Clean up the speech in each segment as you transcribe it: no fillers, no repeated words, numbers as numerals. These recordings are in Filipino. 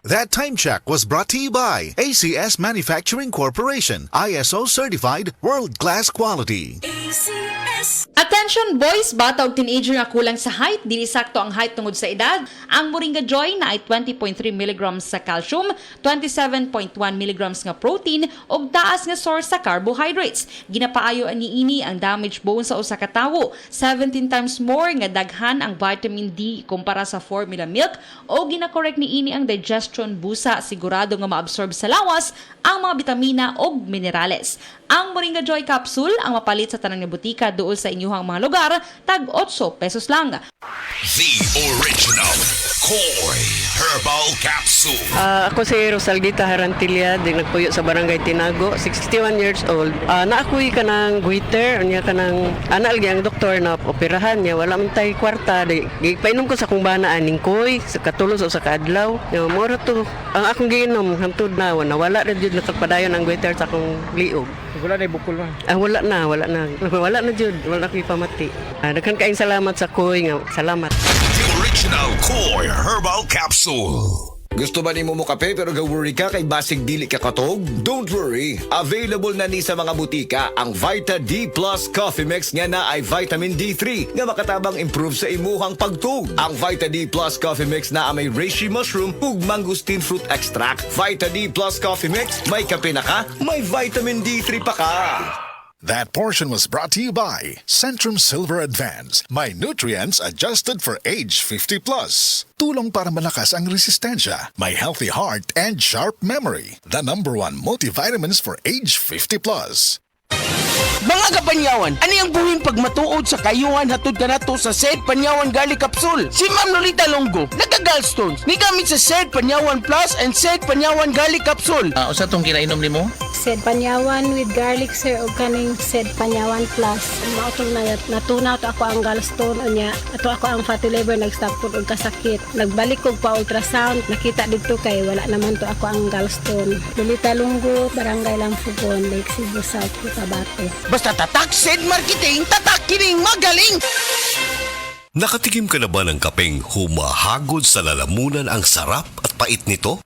That time check was brought to you by ACS Manufacturing Corporation, ISO certified world-class quality. Attention boys, bata o teenager nga kulang sa height, dili sakto ang height tungod sa edad. Ang Moringa Joy na ay 20.3 mg sa calcium, 27.1 mg nga protein ug taas nga source sa carbohydrates. Ginapaayo niini ang damaged bone sa usa ka tawo. 17 times more nga daghan ang vitamin D kumpara sa formula milk o ginakorek niini ang digestion busa, sigurado nga maabsorb sa lawas ang mga bitamina ug minerales. Ang Moringa Joy Capsule ang mapalit sa tanang butika dool sa inyuhang mga lugar, tag 8 pesos lang. The original Koi Herbal Capsule. Ako si Rosaldita Harantilla, di nagpuyo sa Barangay Tinago, 61 years old. Naakuy ka ng goiter, niya ka ng analgi ang doktor na operahan niya, wala man tayo kwarta. Painom ko sa kung bana aning koy, sa katulos o sa kaadlaw. Mura to, ang akong giinom, hantod na, wala rin yun nakapadayon ang goiter sa akong liog. Wala na ibukol na. Wala na. Wala na jud, wala na ko'y pamati. Daghan kaayong salamat sa koy nga, salamat. The original Koi Herbal Capsule. Gusto ba ni mo kape pero ga-worry ka kay basig dili ka katog? Don't worry, available na ni sa mga butika ang Vita D Plus Coffee Mix nga na ay vitamin D3 nga makatabang improve sa imuhang pagtug. Ang Vita D Plus Coffee Mix na may reishi mushroom ug mangosteen fruit extract. Vita D Plus Coffee Mix, may kape na ka, may vitamin D3 pa ka. That portion was brought to you by Centrum Silver Advance. My nutrients adjusted for age 50 plus. Tulong para malakas ang resistensya. My healthy heart and sharp memory. The #1 multivitamins for age 50 plus. Mga kapanyawan, ani ang buhing pagmatuod sa kayuhan hatod kanato sa Said Panyawan Garlic Capsule. Si Ma'am Lolita Longo, nagka-gallstones, ni gamit sa Said Panyawan Plus and Said Panyawan Garlic Capsule. Usa tong kinainom nimo? Said Panyawan with garlic sir o kaning Said Panyawan Plus. Mautong na natunaw to ako ang gallstone unya. Ato ako ang fatty liver nag-stop po og kasakit. Nagbalik kog pa ultrasound, nakita dito kay wala naman to ako ang gallstone. Lolita Longo, Barangay Lampugon, Lake Cebu South, Cotabato. Basta tatak Said Marketing, tatak kining magaling! Nakatikim ka na ba ng kapeng humahagod sa lalamunan ang sarap at pait nito?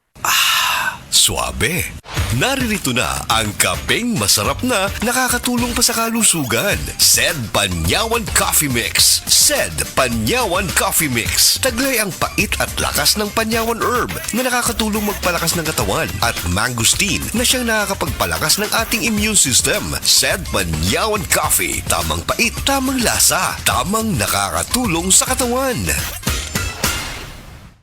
Suabe. Naririto na ang kapeng masarap na nakakatulong pa sa kalusugan. Said Panyawan Coffee Mix. Said Panyawan Coffee Mix. Taglay ang pait at lakas ng panyawan herb na nakakatulong magpalakas ng katawan at mangosteen na siyang nakakapagpalakas ng ating immune system. Said Panyawan Coffee. Tamang pait, tamang lasa, tamang nakakatulong sa katawan.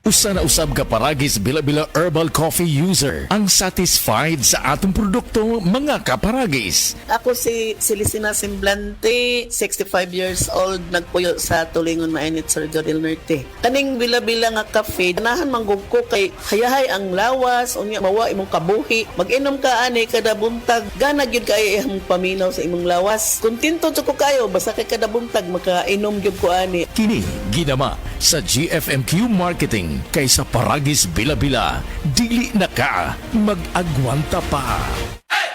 Usa na usab ka paragis bila-bila herbal coffee user ang satisfied sa atong produkto mga kaparagis. Ako si Celisina Semblante, 65 years old, nagpuyo sa Tulingon Mainit, Surigao del Norte. Kaning bila-bila nga cafe, ganahan manggug ko kay hayahay ang lawas, unya mawa imong kabuhi. Mag-inom ka ani kada buntag, gana gyud kay imong paminaw sa imong lawas. Kontento jud ko kayo basta kay kada buntag makainom gyud ko ani. Kini ginama sa GFMQ Marketing kaysa paragis bila-bila, dili na ka mag-agwanta pa.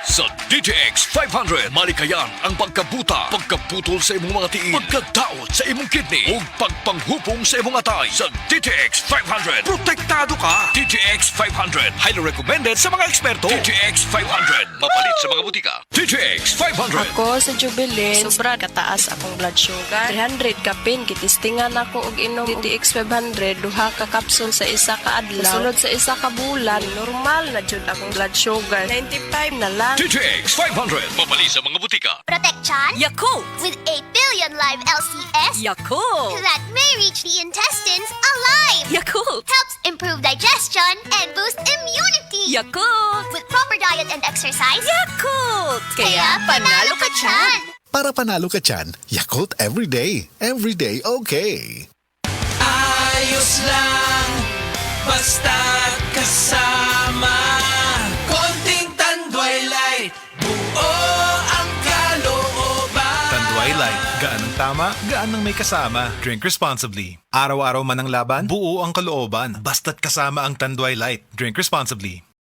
Sa DTX 500, malikayan ang pagkabuta, pagkaputol sa imong mga tiil, pagkadaot sa imong kidney, ug pagpanghupong sa imong atay. Sa DTX 500, protektado ka. DTX 500, highly recommended sa mga eksperto. DTX 500, mapalit sa mga butika. DTX 500. Ako sa Jubilin, sobra kataas akong blood sugar. 300 kapin, kitistingan ako og inom DTX 500, duha ka kapsul sa isa ka adlaw. Sunod sa isa ka bulan, normal na jud akong blood sugar. 95 na lang. DTX 500, mapalit sa mga butika. Protection Yakult with 8 billion live LCS Yakult that may reach the intestines alive. Yakult Helps improve digestion and boost immunity. Yakult With proper diet and exercise. Yakult Kaya panalo ka dyan. Para panalo ka dyan, Yakult every day. Every day okay. Ayos lang, basta kasama. Konting Tanduay Light, buo ang kalooban. Tanduay Light, gaan ang tama, gaan ang may kasama. Drink responsibly. Araw-araw man ang laban, buo ang kalooban. Basta't kasama ang Tanduay Light. Drink responsibly.